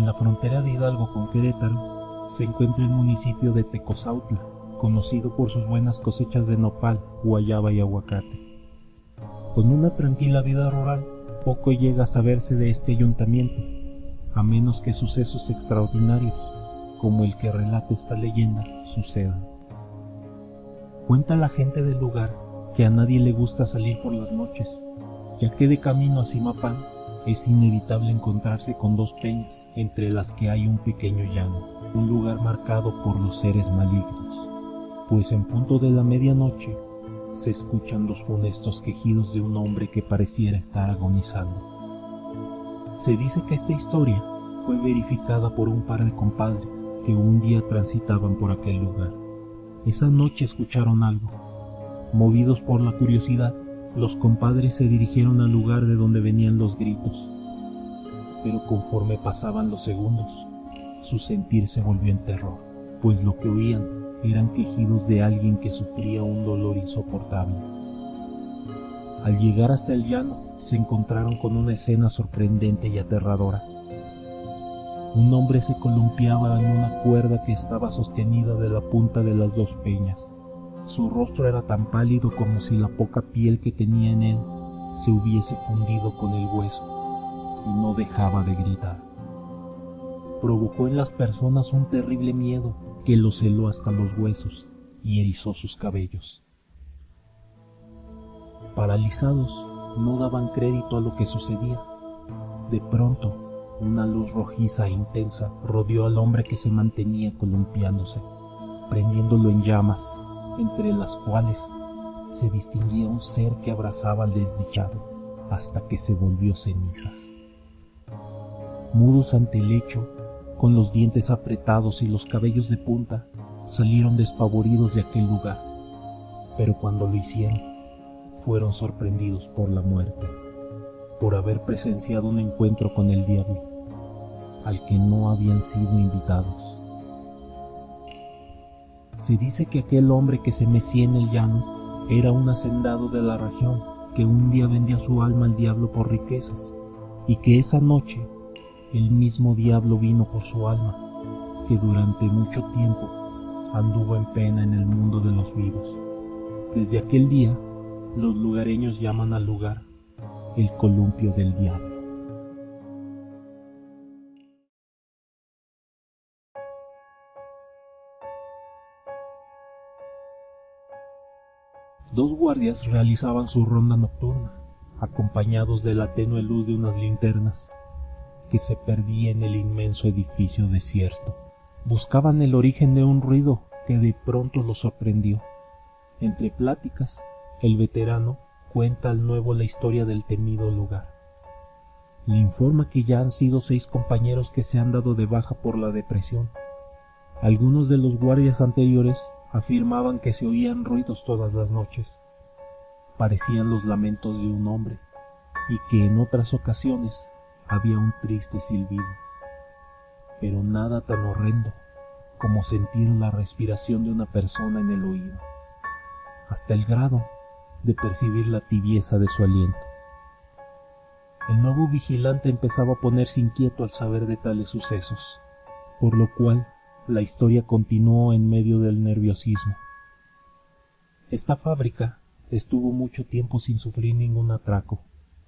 En la frontera de Hidalgo con Querétaro se encuentra el municipio de Tecozautla, conocido por sus buenas cosechas de nopal, guayaba y aguacate. Con una tranquila vida rural, poco llega a saberse de este ayuntamiento, a menos que sucesos extraordinarios, como el que relata esta leyenda, sucedan. Cuenta la gente del lugar que a nadie le gusta salir por las noches, ya que de camino a Zimapán es inevitable encontrarse con dos peñas, entre las que hay un pequeño llano, un lugar marcado por los seres malignos, pues en punto de la medianoche se escuchan los funestos quejidos de un hombre que pareciera estar agonizando. Se dice que esta historia fue verificada por un par de compadres que un día transitaban por aquel lugar. Esa noche escucharon algo. Movidos por la curiosidad, los compadres se dirigieron al lugar de donde venían los gritos. Pero conforme pasaban los segundos, su sentir se volvió en terror, pues lo que oían eran quejidos de alguien que sufría un dolor insoportable. Al llegar hasta el llano, se encontraron con una escena sorprendente y aterradora. Un hombre se columpiaba en una cuerda que estaba sostenida de la punta de las dos peñas. Su rostro era tan pálido como si la poca piel que tenía en él se hubiese fundido con el hueso, y no dejaba de gritar. Provocó en las personas un terrible miedo que los heló hasta los huesos y erizó sus cabellos. Paralizados, no daban crédito a lo que sucedía. De pronto, una luz rojiza e intensa rodeó al hombre que se mantenía columpiándose, prendiéndolo en llamas, entre las cuales se distinguía un ser que abrazaba al desdichado hasta que se volvió cenizas. Mudos ante el hecho, con los dientes apretados y los cabellos de punta, salieron despavoridos de aquel lugar, pero cuando lo hicieron, fueron sorprendidos por la muerte, por haber presenciado un encuentro con el diablo, al que no habían sido invitados. Se dice que aquel hombre que se mecía en el llano era un hacendado de la región que un día vendió su alma al diablo por riquezas, y que esa noche el mismo diablo vino por su alma, que durante mucho tiempo anduvo en pena en el mundo de los vivos. Desde aquel día, los lugareños llaman al lugar el columpio del diablo. Dos guardias realizaban su ronda nocturna, acompañados de la tenue luz de unas linternas que se perdía en el inmenso edificio desierto. Buscaban el origen de un ruido que de pronto los sorprendió. Entre pláticas, el veterano cuenta al nuevo la historia del temido lugar. Le informa que ya han sido 6 compañeros que se han dado de baja por la depresión. Algunos de los guardias anteriores afirmaban que se oían ruidos todas las noches. Parecían los lamentos de un hombre, y que en otras ocasiones había un triste silbido, pero nada tan horrendo como sentir la respiración de una persona en el oído, hasta el grado de percibir la tibieza de su aliento. El nuevo vigilante empezaba a ponerse inquieto al saber de tales sucesos, por lo cual la historia continuó en medio del nerviosismo. Esta fábrica estuvo mucho tiempo sin sufrir ningún atraco,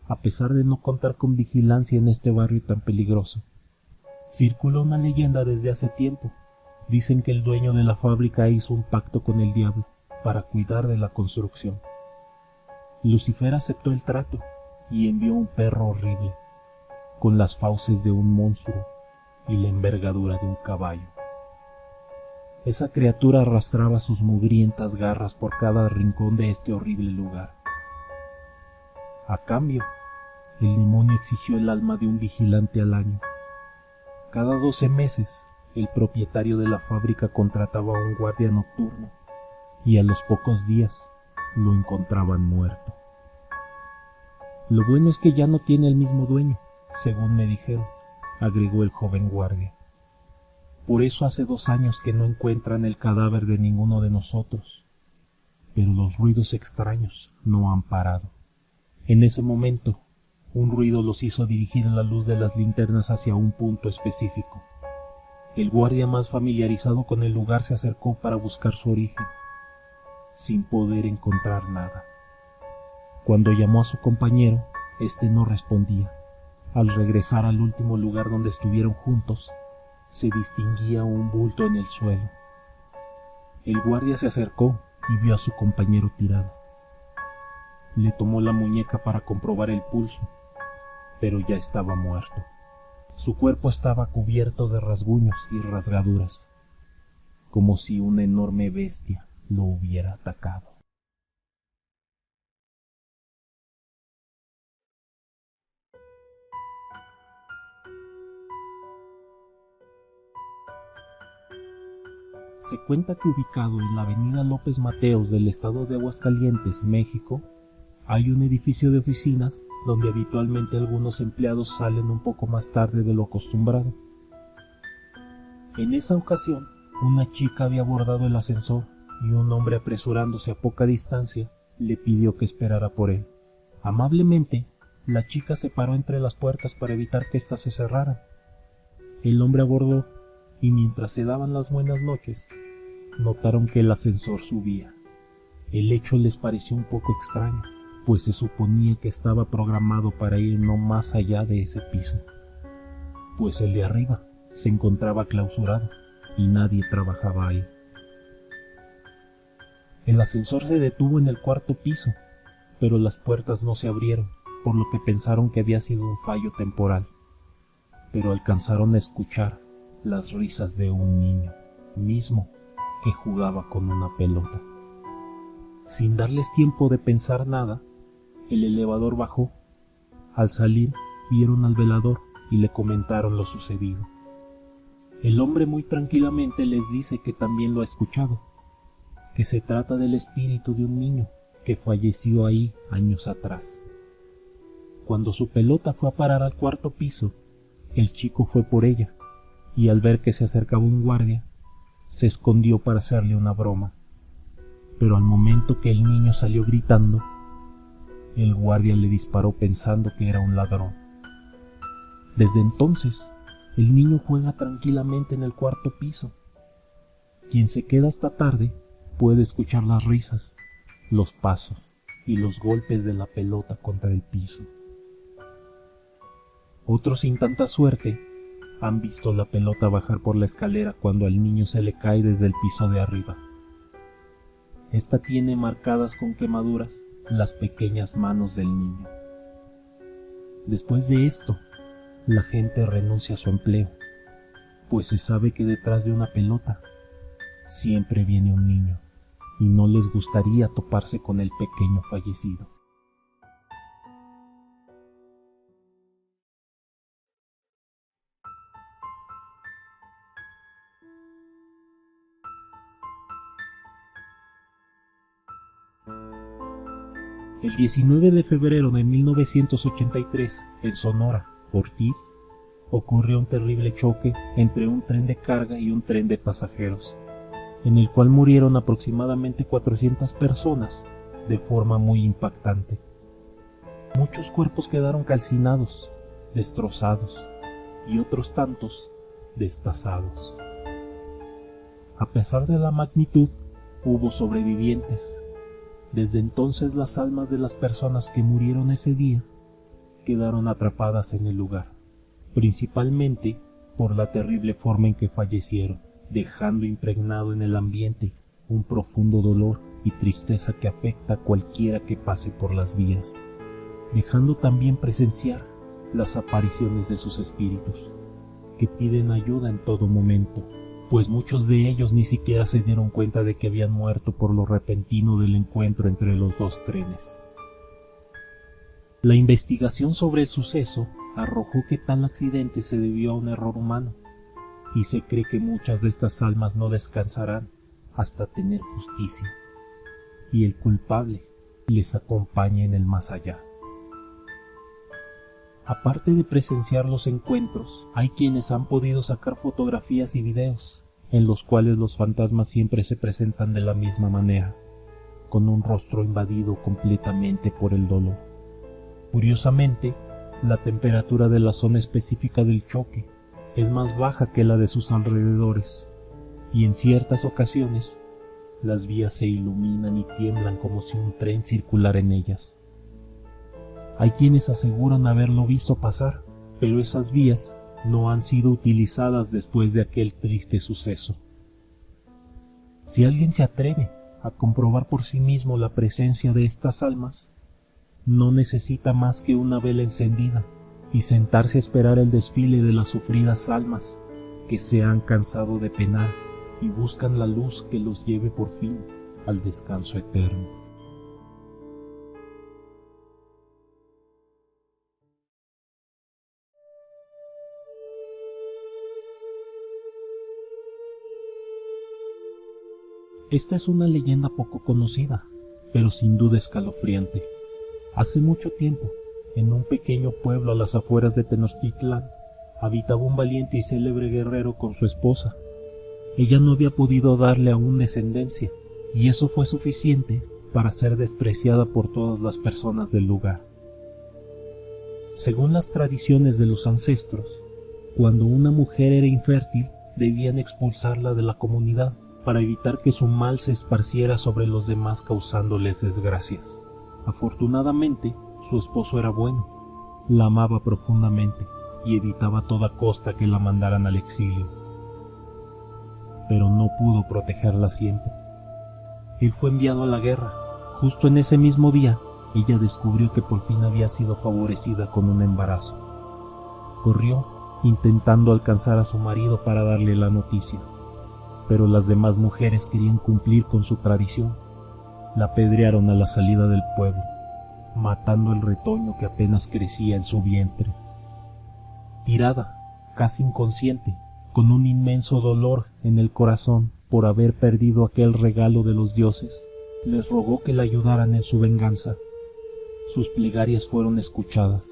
a pesar de no contar con vigilancia en este barrio tan peligroso. Circula una leyenda desde hace tiempo. Dicen que el dueño de la fábrica hizo un pacto con el diablo para cuidar de la construcción. Lucifer aceptó el trato y envió un perro horrible, con las fauces de un monstruo y la envergadura de un caballo. Esa criatura arrastraba sus mugrientas garras por cada rincón de este horrible lugar. A cambio, el demonio exigió el alma de un vigilante al año. Cada 12 meses, el propietario de la fábrica contrataba a un guardia nocturno, y a los pocos días lo encontraban muerto. Lo bueno es que ya no tiene el mismo dueño, según me dijeron, agregó el joven guardia. Por eso hace 2 años que no encuentran el cadáver de ninguno de nosotros, pero los ruidos extraños no han parado. En ese momento, Un ruido los hizo dirigir la luz de las linternas hacia un punto específico. El guardia más familiarizado con el lugar se acercó para buscar su origen, sin poder encontrar nada. Cuando llamó a su compañero, este no respondía. Al regresar al último lugar donde estuvieron juntos, se distinguía un bulto en el suelo. El guardia se acercó y vio a su compañero tirado. Le tomó la muñeca para comprobar el pulso, pero ya estaba muerto. Su cuerpo estaba cubierto de rasguños y rasgaduras, como si una enorme bestia lo hubiera atacado. Se cuenta que ubicado en la avenida López Mateos del estado de Aguascalientes, México, hay un edificio de oficinas donde habitualmente algunos empleados salen un poco más tarde de lo acostumbrado. En esa ocasión, una chica había abordado el ascensor y un hombre, apresurándose a poca distancia, le pidió que esperara por él. Amablemente, la chica se paró entre las puertas para evitar que éstas se cerraran. El hombre abordó y mientras se daban las buenas noches, notaron que el ascensor subía. El hecho les pareció un poco extraño, pues se suponía que estaba programado para ir no más allá de ese piso, pues el de arriba se encontraba clausurado y nadie trabajaba ahí. El ascensor se detuvo en el cuarto piso, pero las puertas no se abrieron, por lo que pensaron que había sido un fallo temporal, pero alcanzaron a escuchar las risas de un niño, mismo que jugaba con una pelota. Sin darles tiempo de pensar nada, el elevador bajó. Al salir, vieron al velador y le comentaron lo sucedido. El hombre muy tranquilamente les dice que también lo ha escuchado, que se trata del espíritu de un niño que falleció ahí años atrás. Cuando su pelota fue a parar al cuarto piso, el chico fue por ella, y al ver que se acercaba un guardia, se escondió para hacerle una broma. Pero al momento que el niño salió gritando, el guardia le disparó pensando que era un ladrón. Desde entonces, el niño juega tranquilamente en el cuarto piso. Quien se queda hasta tarde puede escuchar las risas, los pasos y los golpes de la pelota contra el piso. Otros sin tanta suerte han visto la pelota bajar por la escalera cuando al niño se le cae desde el piso de arriba. Esta tiene marcadas con quemaduras las pequeñas manos del niño. Después de esto, la gente renuncia a su empleo, pues se sabe que detrás de una pelota siempre viene un niño y no les gustaría toparse con el pequeño fallecido. El 19 de febrero de 1983, en Sonora, Ortiz, ocurrió un terrible choque entre un tren de carga y un tren de pasajeros, en el cual murieron aproximadamente 400 personas de forma muy impactante. Muchos cuerpos quedaron calcinados, destrozados, y otros tantos destazados. A pesar de la magnitud, hubo sobrevivientes. Desde entonces las almas de las personas que murieron ese día quedaron atrapadas en el lugar, principalmente por la terrible forma en que fallecieron, dejando impregnado en el ambiente un profundo dolor y tristeza que afecta a cualquiera que pase por las vías, dejando también presenciar las apariciones de sus espíritus, que piden ayuda en todo momento, pues muchos de ellos ni siquiera se dieron cuenta de que habían muerto por lo repentino del encuentro entre los dos trenes. La investigación sobre el suceso arrojó que tal accidente se debió a un error humano, y se cree que muchas de estas almas no descansarán hasta tener justicia, y el culpable les acompañe en el más allá. Aparte de presenciar los encuentros, hay quienes han podido sacar fotografías y videos, en los cuales los fantasmas siempre se presentan de la misma manera, con un rostro invadido completamente por el dolor. Curiosamente, La temperatura de la zona específica del choque es más baja que la de sus alrededores, y en ciertas ocasiones las vías se iluminan y tiemblan como si un tren circulara en ellas. Hay quienes aseguran haberlo visto pasar, pero esas vías no han sido utilizadas después de aquel triste suceso. Si alguien se atreve a comprobar por sí mismo la presencia de estas almas, no necesita más que una vela encendida y sentarse a esperar el desfile de las sufridas almas que se han cansado de penar y buscan la luz que los lleve por fin al descanso eterno. Esta es una leyenda poco conocida, pero sin duda escalofriante. Hace mucho tiempo, en un pequeño pueblo a las afueras de Tenochtitlán, habitaba un valiente y célebre guerrero con su esposa. Ella no había podido darle aún descendencia, y eso fue suficiente para ser despreciada por todas las personas del lugar. Según las tradiciones de los ancestros, cuando una mujer era infértil, debían expulsarla de la comunidad para evitar que su mal se esparciera sobre los demás causándoles desgracias. Afortunadamente, su esposo era bueno, la amaba profundamente y evitaba a toda costa que la mandaran al exilio. Pero no pudo protegerla siempre. Él fue enviado a la guerra. Justo en ese mismo día, ella descubrió que por fin había sido favorecida con un embarazo. Corrió, intentando alcanzar a su marido para darle la noticia, pero las demás mujeres querían cumplir con su tradición. La apedrearon a la salida del pueblo, matando el retoño que apenas crecía en su vientre. Tirada, casi inconsciente, con un inmenso dolor en el corazón por haber perdido aquel regalo de los dioses, les rogó que la ayudaran en su venganza. Sus plegarias fueron escuchadas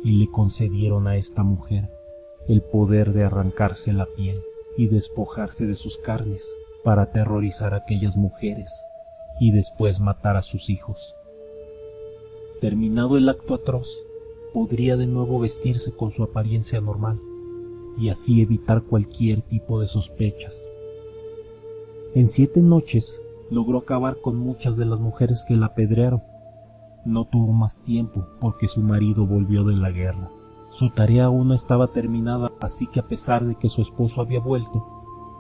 y le concedieron a esta mujer el poder de arrancarse la piel y despojarse de sus carnes para aterrorizar a aquellas mujeres y después matar a sus hijos. Terminado el acto atroz, podría de nuevo vestirse con su apariencia normal y así evitar cualquier tipo de sospechas. En 7 noches logró acabar con muchas de las mujeres que la apedrearon. No tuvo más tiempo porque su marido volvió de la guerra. Su tarea aún no estaba terminada, así que a pesar de que su esposo había vuelto,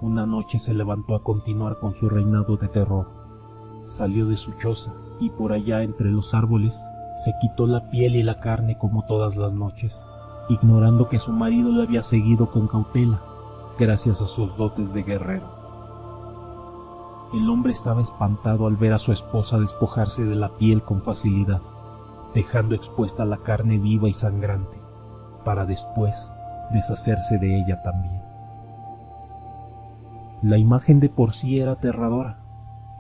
una noche se levantó a continuar con su reinado de terror. Salió de su choza y por allá entre los árboles se quitó la piel y la carne como todas las noches, ignorando que su marido la había seguido con cautela, gracias a sus dotes de guerrero. El hombre estaba espantado al ver a su esposa despojarse de la piel con facilidad, dejando expuesta la carne viva y sangrante, para después deshacerse de ella también. La imagen de por sí era aterradora,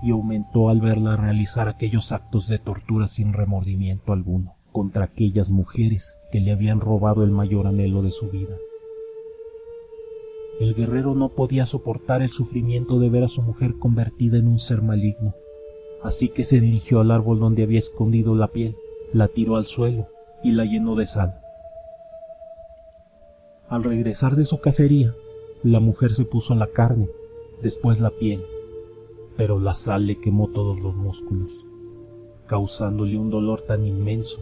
y aumentó al verla realizar aquellos actos de tortura sin remordimiento alguno contra aquellas mujeres que le habían robado el mayor anhelo de su vida. El guerrero no podía soportar el sufrimiento de ver a su mujer convertida en un ser maligno, así que se dirigió al árbol donde había escondido la piel, la tiró al suelo y la llenó de sal. Al regresar de su cacería, la mujer se puso la carne, después la piel, pero la sal le quemó todos los músculos, causándole un dolor tan inmenso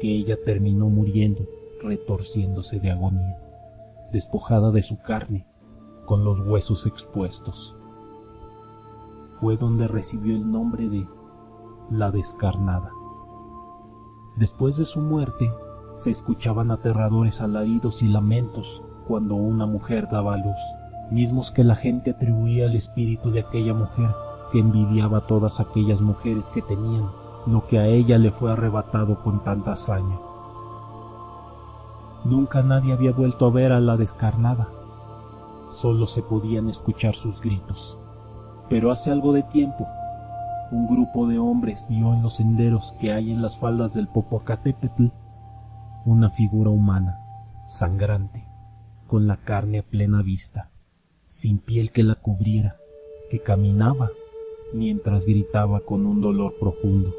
que ella terminó muriendo, retorciéndose de agonía, despojada de su carne, con los huesos expuestos. Fue donde recibió el nombre de la Descarnada. Después de su muerte, se escuchaban aterradores alaridos y lamentos cuando una mujer daba a luz, mismos que la gente atribuía al espíritu de aquella mujer, que envidiaba a todas aquellas mujeres que tenían lo que a ella le fue arrebatado con tanta hazaña. Nunca nadie había vuelto a ver a la Descarnada, solo se podían escuchar sus gritos. Pero hace algo de tiempo, un grupo de hombres vio en los senderos que hay en las faldas del Popocatépetl una figura humana, sangrante, con la carne a plena vista, sin piel que la cubriera, que caminaba mientras gritaba con un dolor profundo.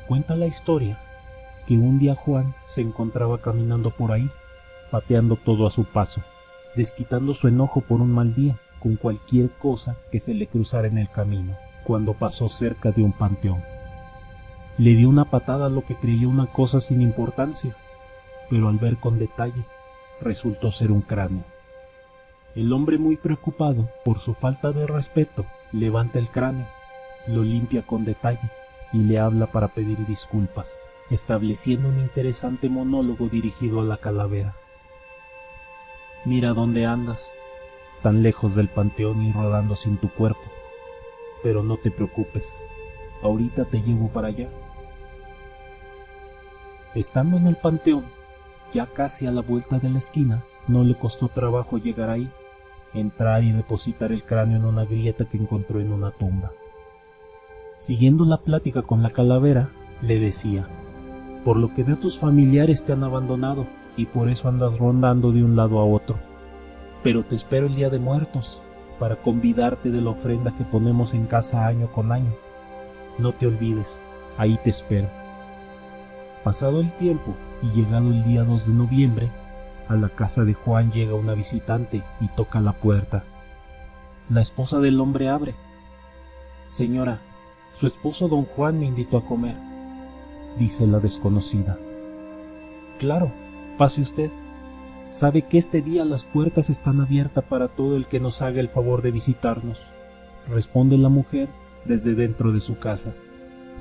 Cuenta la historia que un día Juan se encontraba caminando por ahí, pateando todo a su paso, desquitando su enojo por un mal día con cualquier cosa que se le cruzara en el camino, cuando pasó cerca de un panteón. Le dio una patada a lo que creía una cosa sin importancia, pero al ver con detalle, resultó ser un cráneo. El hombre, muy preocupado por su falta de respeto, levanta el cráneo, lo limpia con detalle y le habla para pedir disculpas, estableciendo un interesante monólogo dirigido a la calavera. Mira dónde andas, tan lejos del panteón y rodando sin tu cuerpo, pero no te preocupes, ahorita te llevo para allá. Estando en el panteón, ya casi a la vuelta de la esquina, no le costó trabajo llegar ahí, entrar y depositar el cráneo en una grieta que encontró en una tumba. Siguiendo la plática con la calavera, le decía: por lo que veo tus familiares te han abandonado y por eso andas rondando de un lado a otro, pero te espero el Día de Muertos para convidarte de la ofrenda que ponemos en casa año con año. No te olvides, ahí te espero. Pasado el tiempo y llegado el día 2 de noviembre, a la casa de Juan llega una visitante y toca la puerta. La esposa del hombre abre. Señora, su esposo don Juan me invitó a comer, dice la desconocida. Claro, pase usted. Sabe que este día las puertas están abiertas para todo el que nos haga el favor de visitarnos, responde la mujer desde dentro de su casa.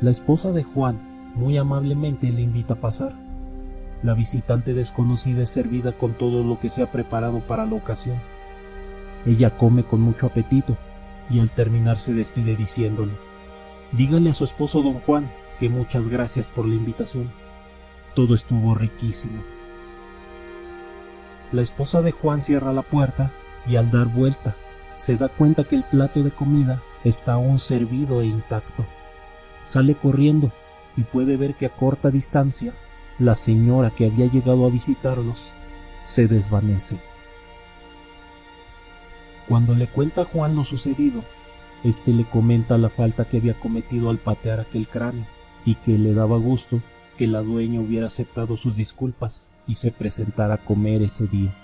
La esposa de Juan muy amablemente le invita a pasar. La visitante desconocida es servida con todo lo que se ha preparado para la ocasión. Ella come con mucho apetito y al terminar se despide diciéndole: dígale a su esposo don Juan que muchas gracias por la invitación. Todo estuvo riquísimo. La esposa de Juan cierra la puerta y al dar vuelta se da cuenta que el plato de comida está aún servido e intacto. Sale corriendo y puede ver que a corta distancia la señora que había llegado a visitarlos se desvanece. Cuando le cuenta a Juan lo sucedido, este le comenta la falta que había cometido al patear aquel cráneo y que le daba gusto que la dueña hubiera aceptado sus disculpas y se presentara a comer ese día.